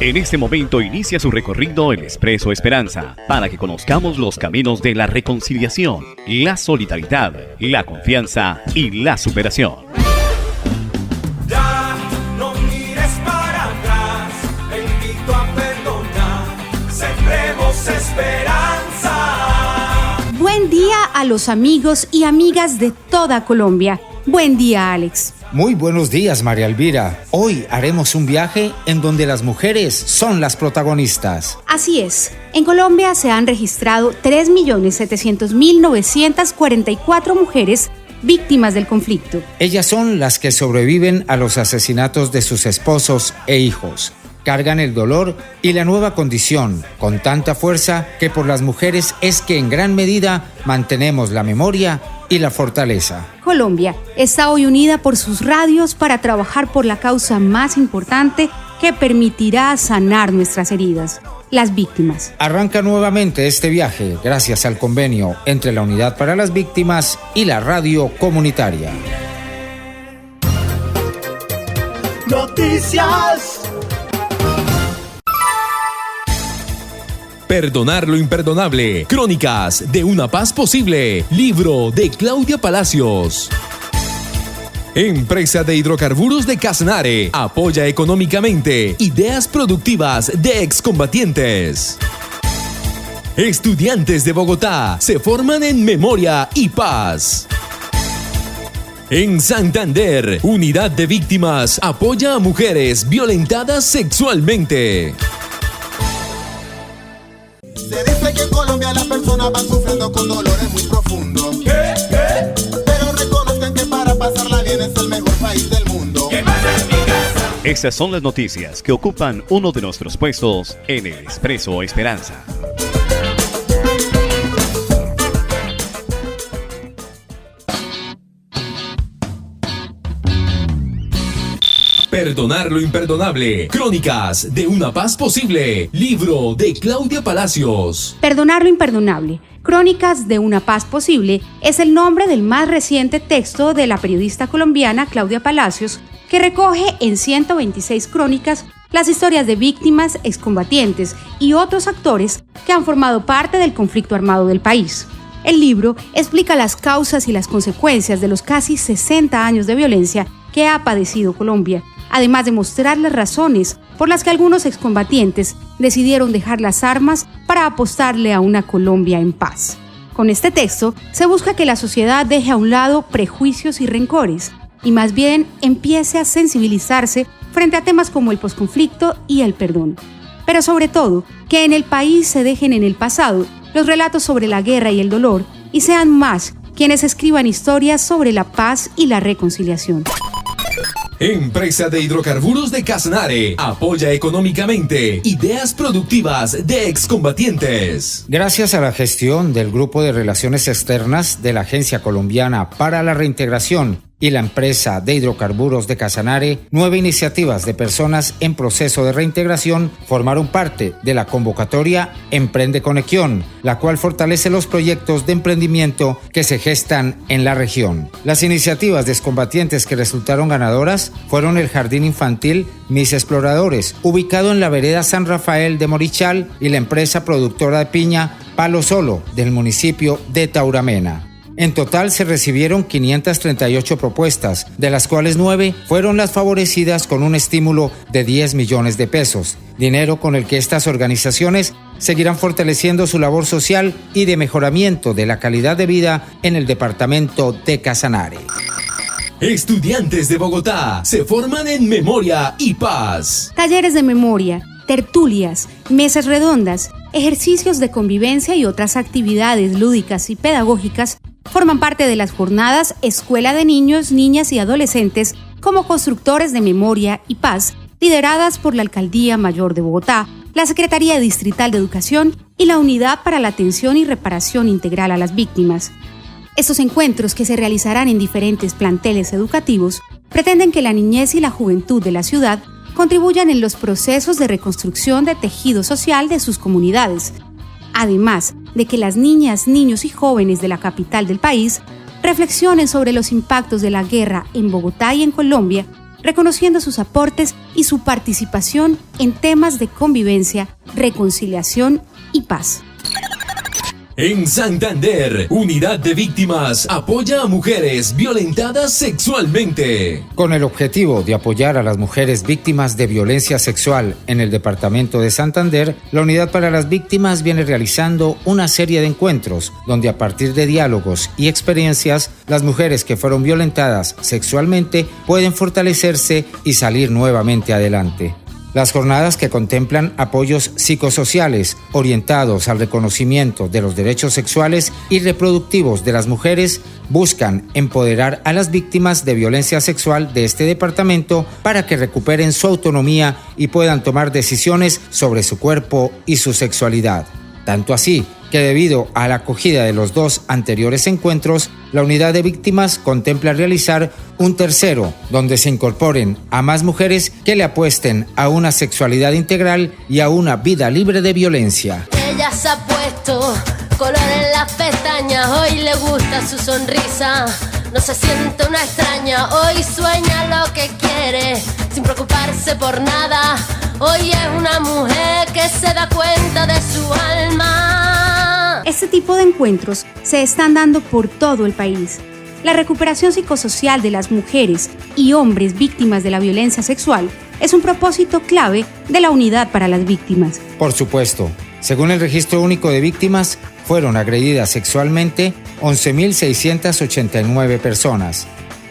En este momento inicia su recorrido el Expreso Esperanza, para que conozcamos los caminos de la reconciliación, la solidaridad, la confianza y la superación. Ya no mires para atrás, te invito a perdonar, sembremos esperanza. Buen día a los amigos y amigas de toda Colombia. Buen día, Alex. Muy buenos días, María Elvira. Hoy haremos un viaje en donde las mujeres son las protagonistas. Así es. En Colombia se han registrado 3.700.944 mujeres víctimas del conflicto. Ellas son las que sobreviven a los asesinatos de sus esposos e hijos. Cargan el dolor y la nueva condición con tanta fuerza que por las mujeres es que en gran medida mantenemos la memoria y la fortaleza. Colombia está hoy unida por sus radios para trabajar por la causa más importante que permitirá sanar nuestras heridas, las víctimas. Arranca nuevamente este viaje gracias al convenio entre la Unidad para las Víctimas y la radio comunitaria. Noticias. Perdonar lo imperdonable. Crónicas de una paz posible. Libro de Claudia Palacios. Empresa de Hidrocarburos de Casanare apoya económicamente ideas productivas de excombatientes. Estudiantes de Bogotá se forman en memoria y paz. En Santander, Unidad de Víctimas apoya a mujeres violentadas sexualmente. Se dice que en Colombia las personas van sufriendo con dolores muy profundos. ¿Qué? Pero reconozcan que para pasarla bien es el mejor país del mundo. ¿Qué pasa en mi casa? Estas son las noticias que ocupan uno de nuestros puestos en el Expreso Esperanza. Perdonar lo imperdonable. Crónicas de una paz posible. Libro de Claudia Palacios. Perdonar lo imperdonable. Crónicas de una paz posible es el nombre del más reciente texto de la periodista colombiana Claudia Palacios, que recoge en 126 crónicas las historias de víctimas, excombatientes y otros actores que han formado parte del conflicto armado del país. El libro explica las causas y las consecuencias de los casi 60 años de violencia que ha padecido Colombia, además de mostrar las razones por las que algunos excombatientes decidieron dejar las armas para apostarle a una Colombia en paz. Con este texto se busca que la sociedad deje a un lado prejuicios y rencores y más bien empiece a sensibilizarse frente a temas como el posconflicto y el perdón. Pero sobre todo, que en el país se dejen en el pasado los relatos sobre la guerra y el dolor y sean más quienes escriban historias sobre la paz y la reconciliación. Empresa de Hidrocarburos de Casanare apoya económicamente ideas productivas de excombatientes. Gracias a la gestión del Grupo de Relaciones Externas de la Agencia Colombiana para la Reintegración y la Empresa de Hidrocarburos de Casanare, 9 iniciativas de personas en proceso de reintegración formaron parte de la convocatoria Emprende Conexión, la cual fortalece los proyectos de emprendimiento que se gestan en la región. Las iniciativas de excombatientes que resultaron ganadoras fueron el Jardín Infantil Mis Exploradores, ubicado en la vereda San Rafael de Morichal, y la empresa productora de piña Palo Solo, del municipio de Tauramena. En total se recibieron 538 propuestas, de las cuales 9 fueron las favorecidas con un estímulo de 10 millones de pesos, dinero con el que estas organizaciones seguirán fortaleciendo su labor social y de mejoramiento de la calidad de vida en el departamento de Casanare. Estudiantes de Bogotá se forman en memoria y paz. Talleres de memoria, tertulias, mesas redondas, ejercicios de convivencia y otras actividades lúdicas y pedagógicas forman parte de las jornadas Escuela de Niños, Niñas y Adolescentes como constructores de memoria y paz, lideradas por la Alcaldía Mayor de Bogotá, la Secretaría Distrital de Educación y la Unidad para la Atención y Reparación Integral a las Víctimas. Estos encuentros, que se realizarán en diferentes planteles educativos, pretenden que la niñez y la juventud de la ciudad contribuyan en los procesos de reconstrucción de tejido social de sus comunidades, además de que las niñas, niños y jóvenes de la capital del país reflexionen sobre los impactos de la guerra en Bogotá y en Colombia reconociendo sus aportes y su participación en temas de convivencia, reconciliación y paz. En Santander, Unidad de Víctimas apoya a mujeres violentadas sexualmente. Con el objetivo de apoyar a las mujeres víctimas de violencia sexual en el departamento de Santander, la Unidad para las Víctimas viene realizando una serie de encuentros donde a partir de diálogos y experiencias, las mujeres que fueron violentadas sexualmente pueden fortalecerse y salir nuevamente adelante. Las jornadas, que contemplan apoyos psicosociales orientados al reconocimiento de los derechos sexuales y reproductivos de las mujeres, buscan empoderar a las víctimas de violencia sexual de este departamento para que recuperen su autonomía y puedan tomar decisiones sobre su cuerpo y su sexualidad. Tanto así que debido a la acogida de los 2 anteriores encuentros, la Unidad de Víctimas contempla realizar un tercero, donde se incorporen a más mujeres que le apuesten a una sexualidad integral y a una vida libre de violencia. Ella se ha puesto color en las pestañas, hoy le gusta su sonrisa, no se siente una extraña, hoy sueña lo que quiere, sin preocuparse por nada, hoy es una mujer que se da cuenta de su alma. Este tipo de encuentros se están dando por todo el país. La recuperación psicosocial de las mujeres y hombres víctimas de la violencia sexual es un propósito clave de la Unidad para las Víctimas. Por supuesto, según el Registro Único de Víctimas, fueron agredidas sexualmente 11.689 personas.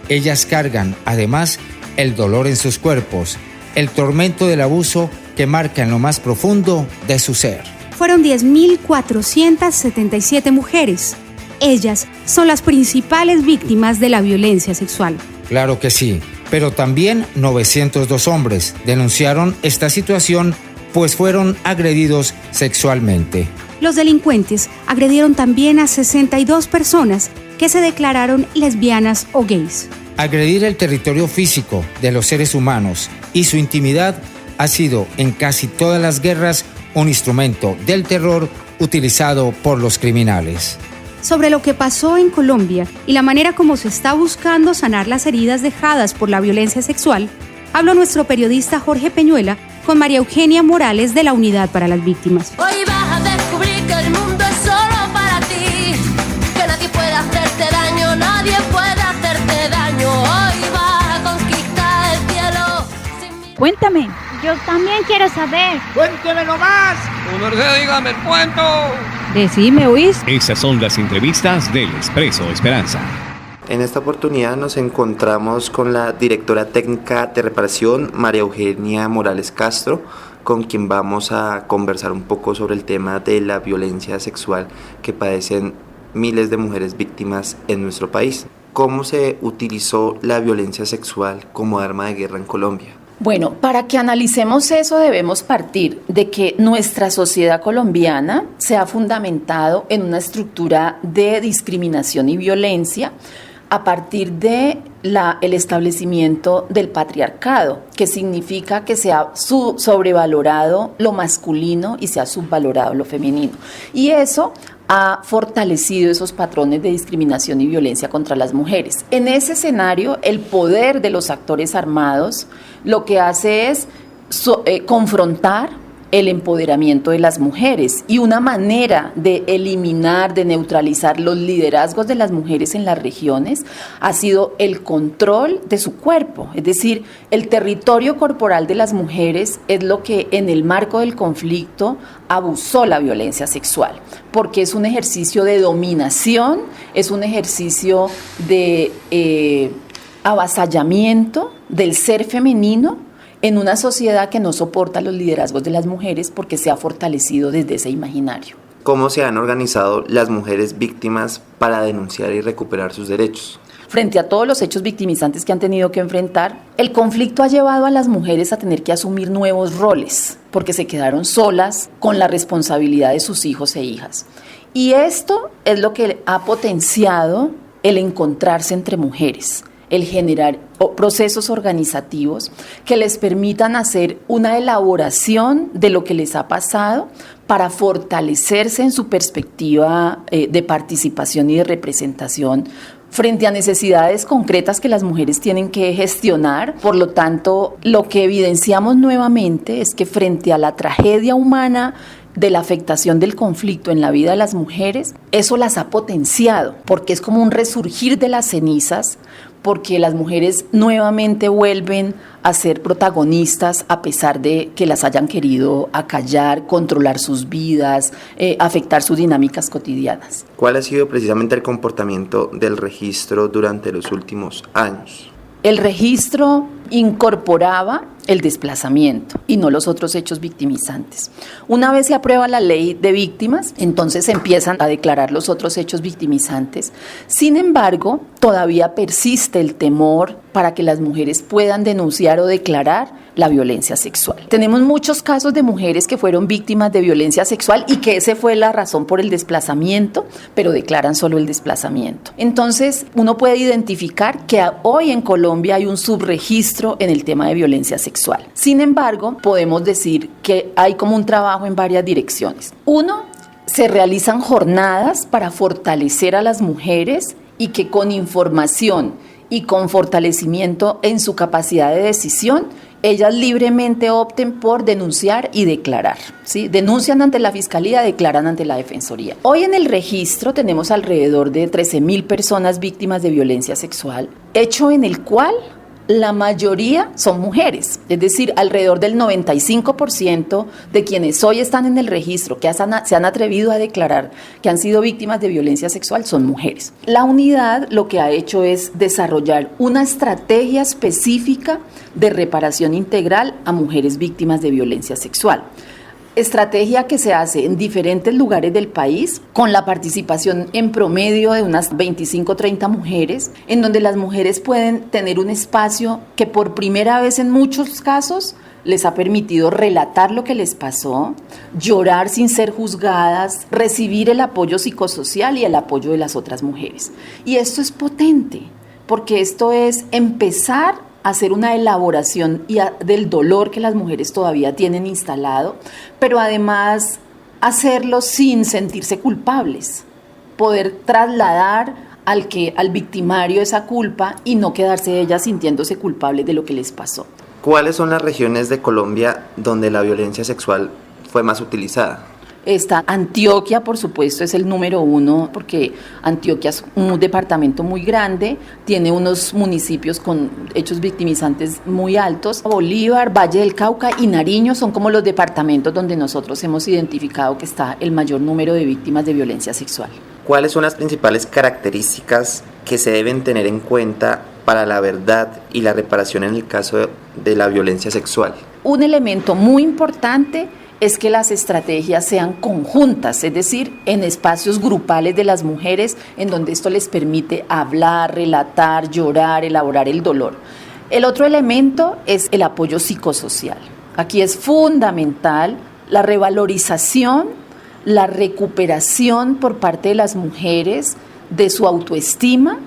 Ellas cargan, además, el dolor en sus cuerpos, el tormento del abuso que marca en lo más profundo de su ser. Fueron 10.477 mujeres. Ellas son las principales víctimas de la violencia sexual. Claro que sí, pero también 902 hombres denunciaron esta situación, pues fueron agredidos sexualmente. Los delincuentes agredieron también a 62 personas que se declararon lesbianas o gays. Agredir el territorio físico de los seres humanos y su intimidad ha sido en casi todas las guerras un instrumento del terror utilizado por los criminales. Sobre lo que pasó en Colombia y la manera como se está buscando sanar las heridas dejadas por la violencia sexual, habló nuestro periodista Jorge Peñuela con María Eugenia Morales de la Unidad para las Víctimas. Hoy vas a descubrir que el mundo es solo para ti, que nadie puede hacerte daño, nadie puede hacerte daño. Hoy vas a conquistar el cielo. Cuéntame, yo también quiero saber. ¡Cuénteme nomás! ¡Merced, dígame el cuento! Decime, ¿oís? Esas son las entrevistas del Expreso Esperanza. En esta oportunidad nos encontramos con la directora técnica de reparación, María Eugenia Morales Castro, con quien vamos a conversar un poco sobre el tema de la violencia sexual que padecen miles de mujeres víctimas en nuestro país. ¿Cómo se utilizó la violencia sexual como arma de guerra en Colombia? Bueno, para que analicemos eso debemos partir de que nuestra sociedad colombiana se ha fundamentado en una estructura de discriminación y violencia a partir de el establecimiento del patriarcado, que significa que se ha sobrevalorado lo masculino y se ha subvalorado lo femenino. Y eso ha fortalecido esos patrones de discriminación y violencia contra las mujeres. En ese escenario, el poder de los actores armados lo que hace es confrontar el empoderamiento de las mujeres, y una manera de eliminar, de neutralizar los liderazgos de las mujeres en las regiones ha sido el control de su cuerpo, es decir, el territorio corporal de las mujeres es lo que en el marco del conflicto abusó la violencia sexual, porque es un ejercicio de dominación, es un ejercicio de avasallamiento del ser femenino en una sociedad que no soporta los liderazgos de las mujeres porque se ha fortalecido desde ese imaginario. ¿Cómo se han organizado las mujeres víctimas para denunciar y recuperar sus derechos? Frente a todos los hechos victimizantes que han tenido que enfrentar, el conflicto ha llevado a las mujeres a tener que asumir nuevos roles, porque se quedaron solas con la responsabilidad de sus hijos e hijas. Y esto es lo que ha potenciado el encontrarse entre mujeres, el generar procesos organizativos que les permitan hacer una elaboración de lo que les ha pasado para fortalecerse en su perspectiva de participación y de representación frente a necesidades concretas que las mujeres tienen que gestionar. Por lo tanto, lo que evidenciamos nuevamente es que frente a la tragedia humana de la afectación del conflicto en la vida de las mujeres, eso las ha potenciado, porque es como un resurgir de las cenizas, porque las mujeres nuevamente vuelven a ser protagonistas a pesar de que las hayan querido acallar, controlar sus vidas, afectar sus dinámicas cotidianas. ¿Cuál ha sido precisamente el comportamiento del registro durante los últimos años? El registro incorporaba el desplazamiento y no los otros hechos victimizantes. Una vez se aprueba la ley de víctimas, entonces se empiezan a declarar los otros hechos victimizantes. Sin embargo, todavía persiste el temor para que las mujeres puedan denunciar o declarar la violencia sexual. Tenemos muchos casos de mujeres que fueron víctimas de violencia sexual y que esa fue la razón por el desplazamiento, pero declaran solo el desplazamiento. Entonces, uno puede identificar que hoy en Colombia hay un subregistro en el tema de violencia sexual. Sin embargo, podemos decir que hay como un trabajo en varias direcciones. Uno, se realizan jornadas para fortalecer a las mujeres y que con información y con fortalecimiento en su capacidad de decisión, ellas libremente opten por denunciar y declarar, ¿sí? Denuncian ante la Fiscalía, declaran ante la Defensoría. Hoy en el registro tenemos alrededor de 13.000 personas víctimas de violencia sexual, hecho en el cual la mayoría son mujeres, es decir, alrededor del 95% de quienes hoy están en el registro, que se han atrevido a declarar que han sido víctimas de violencia sexual, son mujeres. La unidad lo que ha hecho es desarrollar una estrategia específica de reparación integral a mujeres víctimas de violencia sexual. Estrategia que se hace en diferentes lugares del país, con la participación en promedio de unas 25-30 mujeres, en donde las mujeres pueden tener un espacio que por primera vez en muchos casos les ha permitido relatar lo que les pasó, llorar sin ser juzgadas, recibir el apoyo psicosocial y el apoyo de las otras mujeres. Y esto es potente, porque esto es empezar hacer una elaboración del dolor que las mujeres todavía tienen instalado, pero además hacerlo sin sentirse culpables, poder trasladar al victimario esa culpa y no quedarse ellas sintiéndose culpables de lo que les pasó. ¿Cuáles son las regiones de Colombia donde la violencia sexual fue más utilizada? Antioquia, por supuesto, es el número 1, porque Antioquia es un departamento muy grande, tiene unos municipios con hechos victimizantes muy altos. Bolívar, Valle del Cauca y Nariño son como los departamentos donde nosotros hemos identificado que está el mayor número de víctimas de violencia sexual. ¿Cuáles son las principales características que se deben tener en cuenta para la verdad y la reparación en el caso de la violencia sexual? Un elemento muy importante es que las estrategias sean conjuntas, es decir, en espacios grupales de las mujeres, en donde esto les permite hablar, relatar, llorar, elaborar el dolor. El otro elemento es el apoyo psicosocial. Aquí es fundamental la revalorización, la recuperación por parte de las mujeres de su autoestima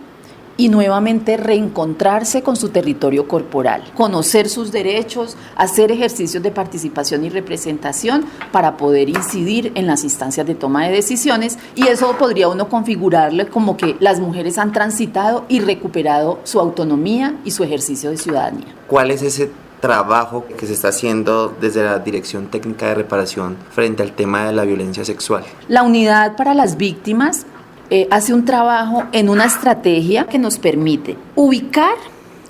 y nuevamente reencontrarse con su territorio corporal, conocer sus derechos, hacer ejercicios de participación y representación para poder incidir en las instancias de toma de decisiones, y eso podría uno configurarle como que las mujeres han transitado y recuperado su autonomía y su ejercicio de ciudadanía. ¿Cuál es ese trabajo que se está haciendo desde la Dirección Técnica de Reparación frente al tema de la violencia sexual? La Unidad para las Víctimas hace un trabajo en una estrategia que nos permite ubicar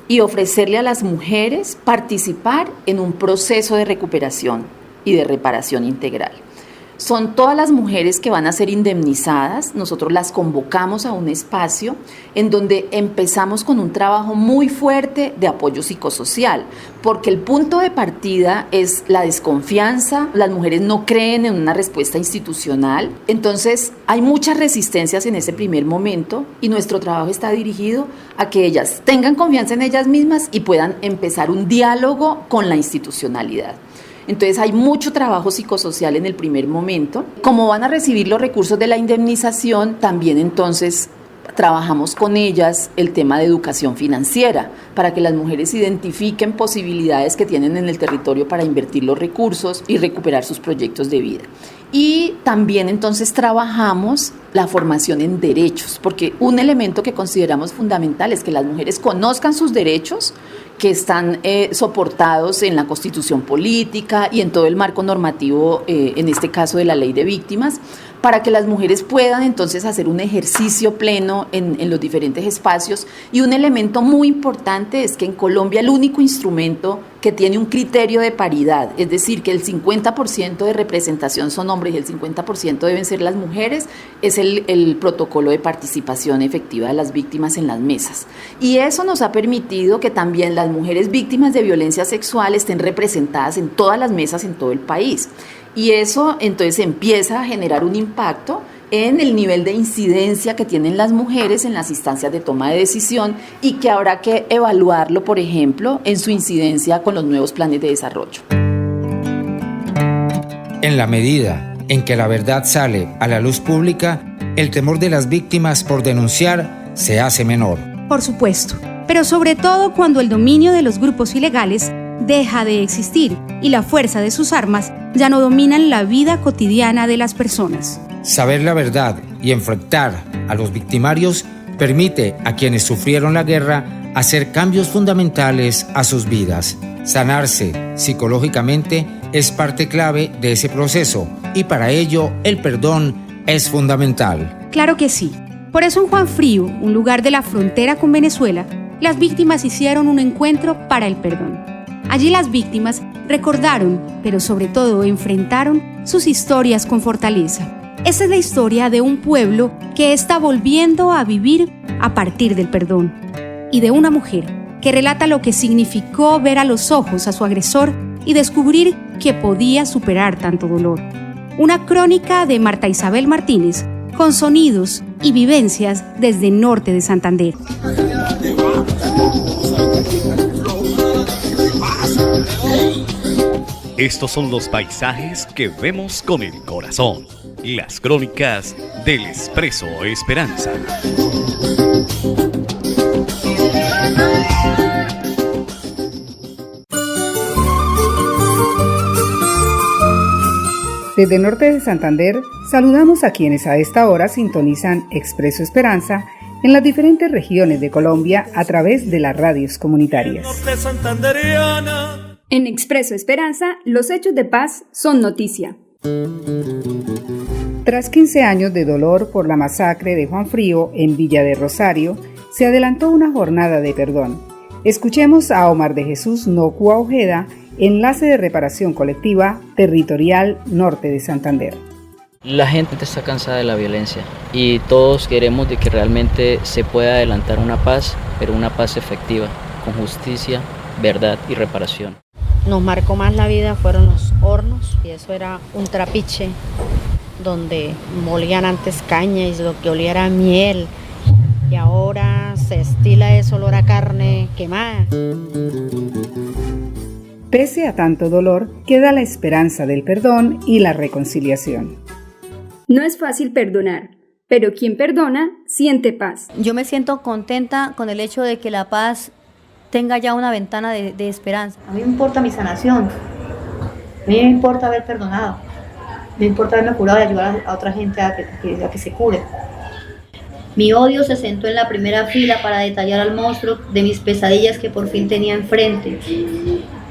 y ofrecerle a las mujeres participar en un proceso de recuperación y de reparación integral. Son todas las mujeres que van a ser indemnizadas, nosotros las convocamos a un espacio en donde empezamos con un trabajo muy fuerte de apoyo psicosocial, porque el punto de partida es la desconfianza, las mujeres no creen en una respuesta institucional, entonces hay muchas resistencias en ese primer momento y nuestro trabajo está dirigido a que ellas tengan confianza en ellas mismas y puedan empezar un diálogo con la institucionalidad. Entonces hay mucho trabajo psicosocial en el primer momento. Como van a recibir los recursos de la indemnización, también entonces trabajamos con ellas el tema de educación financiera para que las mujeres identifiquen posibilidades que tienen en el territorio para invertir los recursos y recuperar sus proyectos de vida. Y también entonces trabajamos la formación en derechos, porque un elemento que consideramos fundamental es que las mujeres conozcan sus derechos, que están soportados en la Constitución política y en todo el marco normativo, en este caso de la Ley de Víctimas, para que las mujeres puedan entonces hacer un ejercicio pleno en los diferentes espacios. Y un elemento muy importante es que en Colombia el único instrumento que tiene un criterio de paridad, es decir, que el 50% de representación son hombres y el 50% deben ser las mujeres, es el protocolo de participación efectiva de las víctimas en las mesas. Y eso nos ha permitido que también las mujeres víctimas de violencia sexual estén representadas en todas las mesas en todo el país. Y eso entonces empieza a generar un impacto en el nivel de incidencia que tienen las mujeres en las instancias de toma de decisión y que habrá que evaluarlo, por ejemplo, en su incidencia con los nuevos planes de desarrollo. En la medida en que la verdad sale a la luz pública, el temor de las víctimas por denunciar se hace menor. Por supuesto, pero sobre todo cuando el dominio de los grupos ilegales deja de existir y la fuerza de sus armas ya no dominan la vida cotidiana de las personas. Saber la verdad y enfrentar a los victimarios permite a quienes sufrieron la guerra hacer cambios fundamentales a sus vidas. Sanarse psicológicamente es parte clave de ese proceso y para ello el perdón es fundamental. Claro que sí. Por eso en Juan Frío, un lugar de la frontera con Venezuela, las víctimas hicieron un encuentro para el perdón. Allí las víctimas recordaron, pero sobre todo enfrentaron sus historias con fortaleza. Esa es la historia de un pueblo que está volviendo a vivir a partir del perdón. Y de una mujer que relata lo que significó ver a los ojos a su agresor y descubrir que podía superar tanto dolor. Una crónica de Marta Isabel Martínez, con sonidos y vivencias desde el norte de Santander. Estos son los paisajes que vemos con el corazón. Las crónicas del Expreso Esperanza. Desde el norte de Santander, saludamos a quienes a esta hora sintonizan Expreso Esperanza en las diferentes regiones de Colombia a través de las radios comunitarias. En Expreso Esperanza, los hechos de paz son noticia. Tras 15 años de dolor por la masacre de Juan Frío en Villa de Rosario, se adelantó una jornada de perdón. Escuchemos a Omar de Jesús Nocua Ojeda, enlace de reparación colectiva territorial norte de Santander. La gente está cansada de la violencia y todos queremos de que realmente se pueda adelantar una paz, pero una paz efectiva, con justicia, verdad y reparación. Nos marcó más la vida fueron los hornos, y eso era un trapiche donde molían antes caña y lo que olía era miel, y ahora se estila ese olor a carne quemada. Pese a tanto dolor, queda la esperanza del perdón y la reconciliación. No es fácil perdonar, pero quien perdona siente paz. Yo me siento contenta con el hecho de que la paz tenga ya una ventana de esperanza. A mí me importa mi sanación, a mí me importa haber perdonado, me importa haberme curado y ayudar a otra gente a que se cure. Mi odio se sentó en la primera fila para detallar al monstruo de mis pesadillas que por fin tenía enfrente.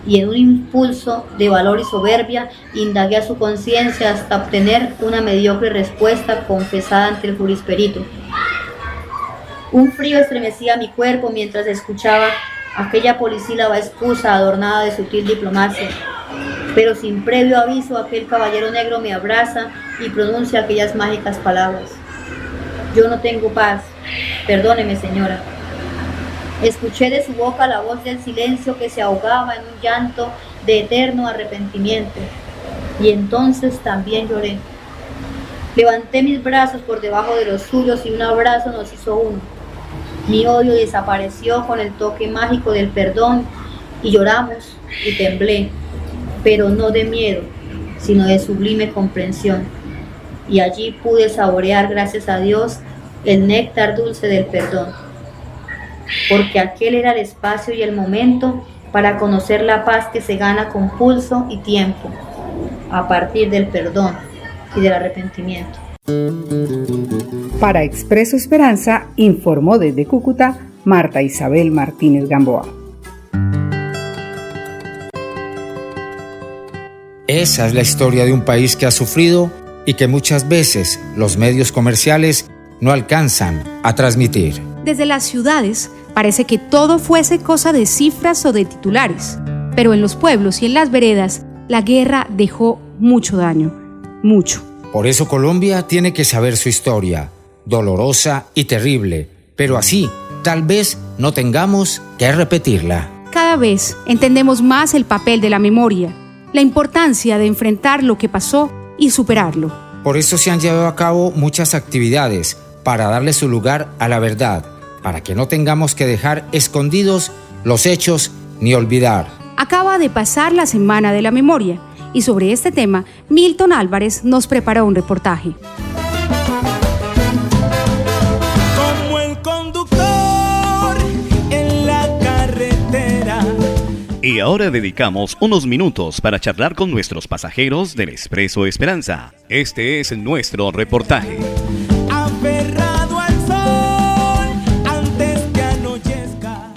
Y en un impulso de valor y soberbia, indagué a su conciencia hasta obtener una mediocre respuesta confesada ante el jurisperito. Un frío estremecía mi cuerpo mientras escuchaba aquella polisílaba excusa adornada de sutil diplomacia. Pero sin previo aviso, aquel caballero negro me abraza y pronuncia aquellas mágicas palabras. Yo no tengo paz, perdóneme, señora. Escuché de su boca la voz del silencio que se ahogaba en un llanto de eterno arrepentimiento. Y entonces también lloré. Levanté mis brazos por debajo de los suyos y un abrazo nos hizo uno. Mi odio desapareció con el toque mágico del perdón y lloramos y temblé, pero no de miedo, sino de sublime comprensión. Y allí pude saborear, gracias a Dios, el néctar dulce del perdón. Porque aquel era el espacio y el momento para conocer la paz que se gana con pulso y tiempo, a partir del perdón, y del arrepentimiento. Para Expreso Esperanza, informó desde Cúcuta Marta Isabel Martínez Gamboa. Esa es la historia de un país que ha sufrido y que muchas veces los medios comerciales no alcanzan a transmitir. Desde las ciudades parece que todo fuese cosa de cifras o de titulares, pero en los pueblos y en las veredas la guerra dejó mucho daño, mucho. Por eso Colombia tiene que saber su historia, dolorosa y terrible, pero así tal vez no tengamos que repetirla. Cada vez entendemos más el papel de la memoria, la importancia de enfrentar lo que pasó y superarlo. Por eso se han llevado a cabo muchas actividades para darle su lugar a la verdad, para que no tengamos que dejar escondidos los hechos ni olvidar. Acaba de pasar la Semana de la Memoria y sobre este tema Milton Álvarez nos preparó un reportaje. Como el conductor en la carretera. Y ahora dedicamos unos minutos para charlar con nuestros pasajeros del Expreso Esperanza. Este es nuestro reportaje. Aferrado al sol antes que anochezca.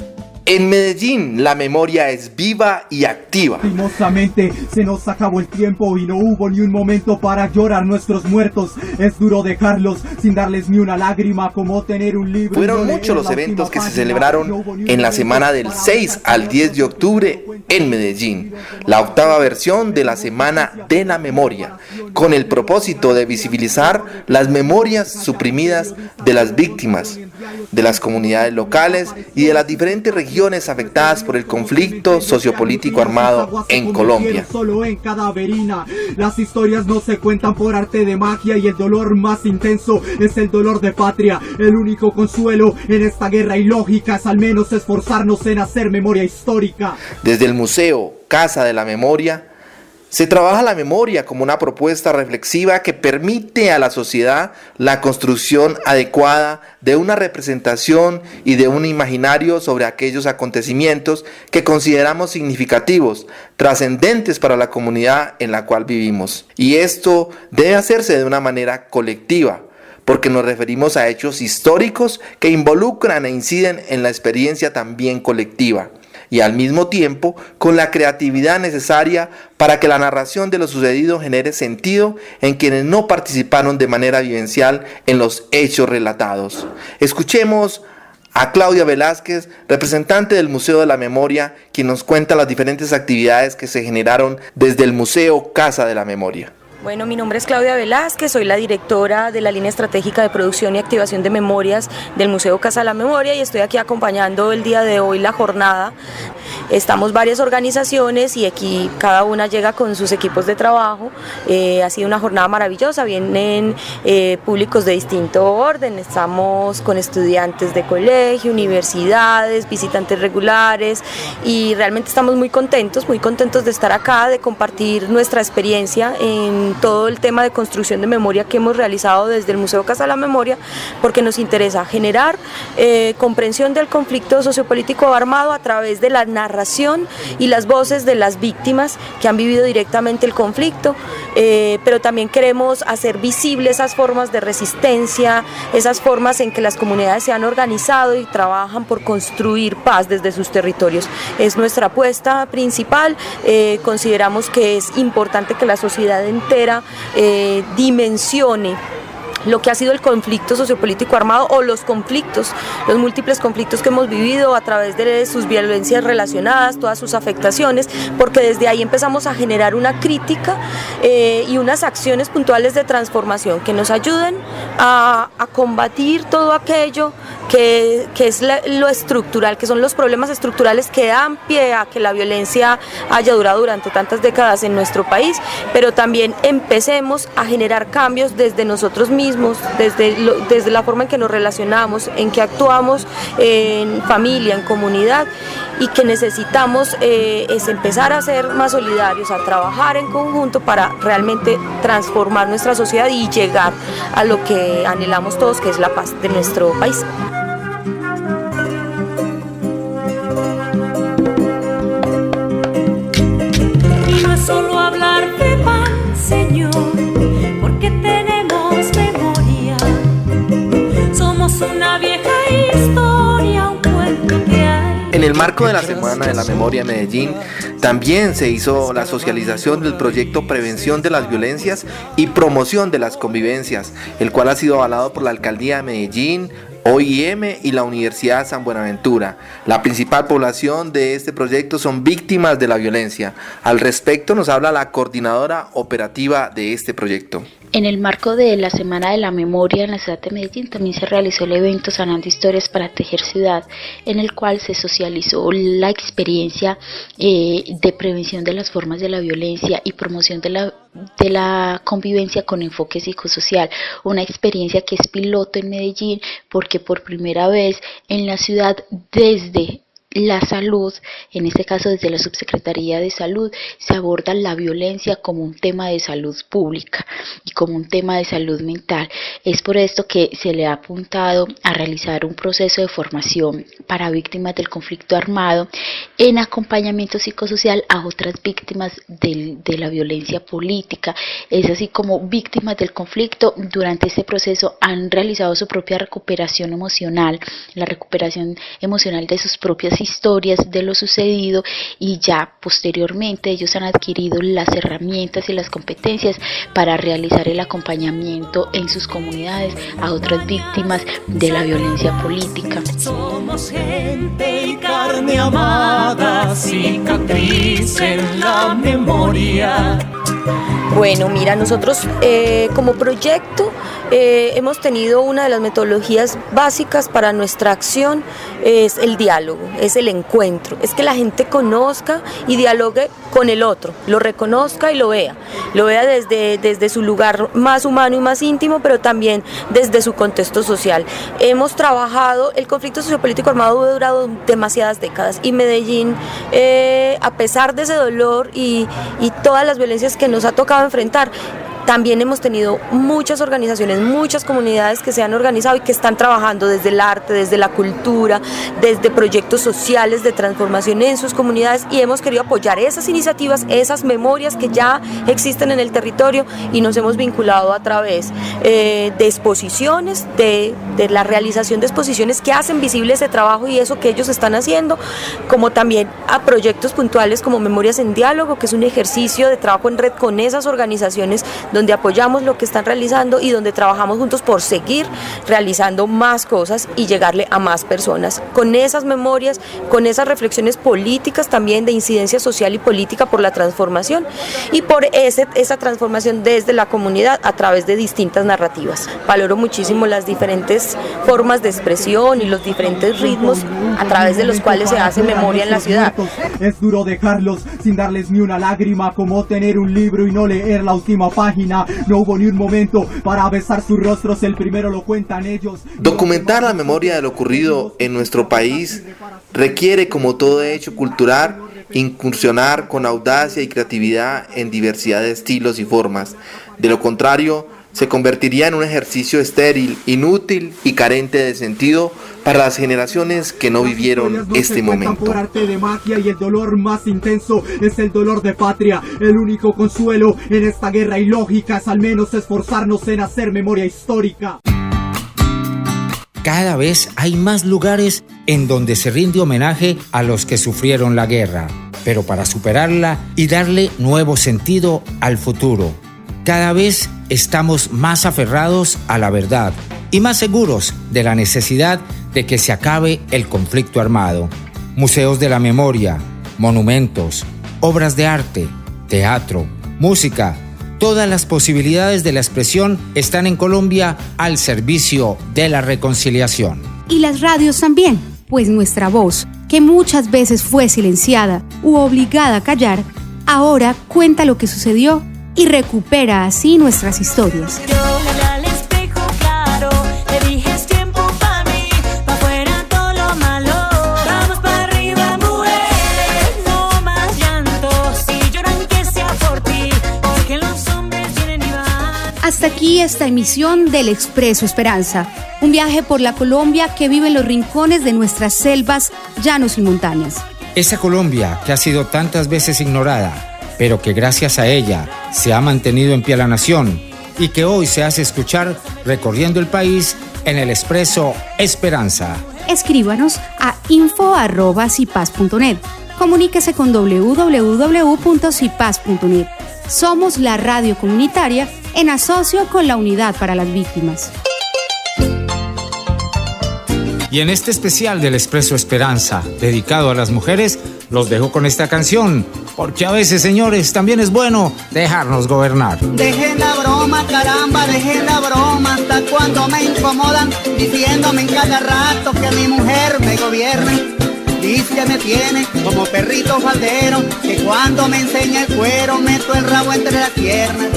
En Medellín, la memoria es viva y activa. Lastimosamente, se nos acabó el tiempo y no hubo ni un momento para llorar nuestros muertos. Es duro dejarlos sin darles ni una lágrima, como tener un libro. Fueron muchos los eventos que se celebraron en la semana del 6 al 10 de octubre en Medellín, la octava versión de la Semana de la Memoria, con el propósito de visibilizar las memorias suprimidas de las víctimas, de las comunidades locales y de las diferentes regiones afectadas por el conflicto sociopolítico armado en Colombia. Solo en Cadaverina, las historias no se cuentan por arte de magia y el dolor más intenso es el dolor de patria. El único consuelo en esta guerra ilógica es al menos esforzarnos en hacer memoria histórica. Desde el Museo Casa de la Memoria se trabaja la memoria como una propuesta reflexiva que permite a la sociedad la construcción adecuada de una representación y de un imaginario sobre aquellos acontecimientos que consideramos significativos, trascendentes para la comunidad en la cual vivimos. Y esto debe hacerse de una manera colectiva, porque nos referimos a hechos históricos que involucran e inciden en la experiencia también colectiva, y al mismo tiempo con la creatividad necesaria para que la narración de lo sucedido genere sentido en quienes no participaron de manera vivencial en los hechos relatados. Escuchemos a Claudia Velázquez, representante del Museo de la Memoria, quien nos cuenta las diferentes actividades que se generaron desde el Museo Casa de la Memoria. Bueno, mi nombre es Claudia Velázquez, soy la directora de la línea estratégica de producción y activación de memorias del Museo Casa de la Memoria y estoy aquí acompañando el día de hoy la jornada. Estamos varias organizaciones y aquí cada una llega con sus equipos de trabajo. Ha sido una jornada maravillosa, vienen públicos de distinto orden, estamos con estudiantes de colegio, universidades, visitantes regulares y realmente estamos muy contentos de estar acá, de compartir nuestra experiencia en todo el tema de construcción de memoria que hemos realizado desde el Museo Casa de la Memoria, porque nos interesa generar comprensión del conflicto sociopolítico armado a través de la narración y las voces de las víctimas que han vivido directamente el conflicto, pero también queremos hacer visibles esas formas de resistencia, esas formas en que las comunidades se han organizado y trabajan por construir paz desde sus territorios. Es nuestra apuesta principal. Consideramos que es importante que la sociedad entera dimensione lo que ha sido el conflicto sociopolítico armado o los múltiples conflictos que hemos vivido a través de sus violencias relacionadas, todas sus afectaciones, porque desde ahí empezamos a generar una crítica y unas acciones puntuales de transformación que nos ayuden a combatir todo aquello que es lo estructural, que son los problemas estructurales que dan pie a que la violencia haya durado durante tantas décadas en nuestro país, pero también empecemos a generar cambios desde nosotros mismos, desde la forma en que nos relacionamos, en que actuamos en familia, en comunidad, y que necesitamos es empezar a ser más solidarios, a trabajar en conjunto para realmente transformar nuestra sociedad y llegar a lo que anhelamos todos, que es la paz de nuestro país. Y no es solo hablar de paz, Señor, porque historia, un cuento que hay. En el marco de la Semana de la Memoria en Medellín, también se hizo la socialización del proyecto Prevención de las Violencias y Promoción de las Convivencias, el cual ha sido avalado por la Alcaldía de Medellín, OIM y la Universidad San Buenaventura. La principal población de este proyecto son víctimas de la violencia. Al respecto nos habla la coordinadora operativa de este proyecto. En el marco de la Semana de la Memoria en la ciudad de Medellín también se realizó el evento Sanando Historias para Tejer Ciudad, en el cual se socializó la experiencia de prevención de las formas de la violencia y promoción de la convivencia con enfoque psicosocial, una experiencia que es piloto en Medellín porque por primera vez en la ciudad desde la salud, en este caso desde la Subsecretaría de Salud, se aborda la violencia como un tema de salud pública y como un tema de salud mental. Es por esto que se le ha apuntado a realizar un proceso de formación para víctimas del conflicto armado en acompañamiento psicosocial a otras víctimas de la violencia política. Es así como víctimas del conflicto durante este proceso han realizado su propia recuperación emocional, la recuperación emocional de sus propias historias de lo sucedido, y ya posteriormente ellos han adquirido las herramientas y las competencias para realizar el acompañamiento en sus comunidades a otras víctimas de la violencia política. Somos gente y carne amada, cicatriz en la memoria. Bueno, mira, nosotros como proyecto hemos tenido una de las metodologías básicas para nuestra acción, es el diálogo, es el encuentro, es que la gente conozca y dialogue con el otro, lo reconozca y lo vea desde su lugar más humano y más íntimo, pero también desde su contexto social. Hemos trabajado, el conflicto sociopolítico armado ha durado demasiadas décadas y Medellín, a pesar de ese dolor y todas las violencias que nos ha tocado enfrentar, también hemos tenido muchas organizaciones, muchas comunidades que se han organizado y que están trabajando desde el arte, desde la cultura, desde proyectos sociales de transformación en sus comunidades, y hemos querido apoyar esas iniciativas, esas memorias que ya existen en el territorio, y nos hemos vinculado a través de exposiciones, de la realización de exposiciones que hacen visible ese trabajo y eso que ellos están haciendo, como también a proyectos puntuales como Memorias en Diálogo, que es un ejercicio de trabajo en red con esas organizaciones donde apoyamos lo que están realizando y donde trabajamos juntos por seguir realizando más cosas y llegarle a más personas. Con esas memorias, con esas reflexiones políticas también de incidencia social y política por la transformación y por esa transformación desde la comunidad a través de distintas narrativas. Valoro muchísimo las diferentes formas de expresión y los diferentes ritmos a través de los cuales se hace memoria en la ciudad. Es duro dejarlos sin darles ni una lágrima, como tener un libro y no leer la última página. No hubo ni un momento para besar sus rostros, el primero lo cuentan ellos. Documentar la memoria de lo ocurrido en nuestro país requiere, como todo hecho cultural, incursionar con audacia y creatividad en diversidad de estilos y formas. De lo contrario, se convertiría en un ejercicio estéril, inútil y carente de sentido para las generaciones que no vivieron este momento. Por arte de magia y el dolor más intenso es el dolor de patria. El único consuelo en esta guerra ilógica es al menos esforzarnos en hacer memoria histórica. Cada vez hay más lugares en donde se rinde homenaje a los que sufrieron la guerra, pero para superarla y darle nuevo sentido al futuro. Cada vez estamos más aferrados a la verdad y más seguros de la necesidad de que se acabe el conflicto armado. Museos de la memoria, monumentos, obras de arte, teatro, música, todas las posibilidades de la expresión están en Colombia al servicio de la reconciliación. Y las radios también, pues nuestra voz, que muchas veces fue silenciada u obligada a callar, ahora cuenta lo que sucedió y recupera así nuestras historias. Hasta aquí esta emisión del Expreso Esperanza, un viaje por la Colombia que vive en los rincones de nuestras selvas, llanos y montañas. Esa Colombia que ha sido tantas veces ignorada, pero que gracias a ella se ha mantenido en pie la nación y que hoy se hace escuchar recorriendo el país en el Expreso Esperanza. Escríbanos a info@cipaz.net. Comuníquese con www.cipaz.net. Somos la radio comunitaria en asocio con la Unidad para las Víctimas. Y en este especial del Expreso Esperanza, dedicado a las mujeres, los dejo con esta canción, porque a veces, señores, también es bueno dejarnos gobernar. Dejen la broma, caramba, dejen la broma, hasta cuando me incomodan, diciéndome en cada rato que mi mujer me gobierne. Dice que me tiene como perrito faldero, que cuando me enseña el cuero meto el rabo entre las piernas.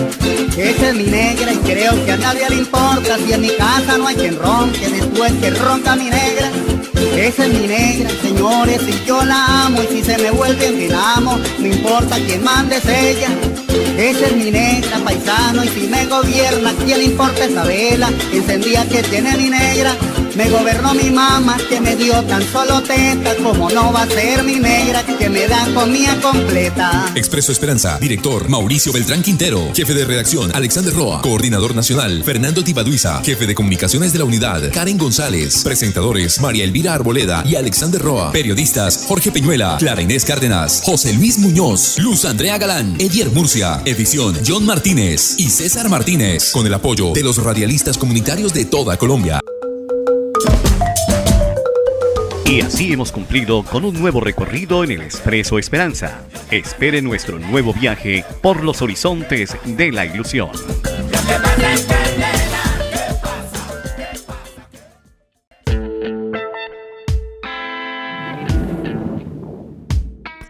Esa es mi negra y creo que a nadie le importa, si en mi casa no hay quien ronque, después que ronca mi negra. Esa es mi negra, señores, y yo la amo, y si se me vuelve en dinamo, no importa quién mande es ella. Esa es mi negra, paisano, y si me gobierna, ¿quién le importa esa vela encendida que tiene mi negra? Me gobernó mi mamá, que me dio tan solo teta, como no va a ser mi negra, que me da comida completa. Expreso Esperanza, director Mauricio Beltrán Quintero, jefe de redacción Alexander Roa, coordinador nacional Fernando Tibaduiza, jefe de comunicaciones de la unidad Karen González, presentadores María Elvira Arboleda y Alexander Roa, periodistas Jorge Peñuela, Clara Inés Cárdenas, José Luis Muñoz, Luz Andrea Galán, Edier Murcia, edición John Martínez y César Martínez, con el apoyo de los radialistas comunitarios de toda Colombia. Y así hemos cumplido con un nuevo recorrido en el Expreso Esperanza. Espere nuestro nuevo viaje por los horizontes de la ilusión. Lo que pasa es que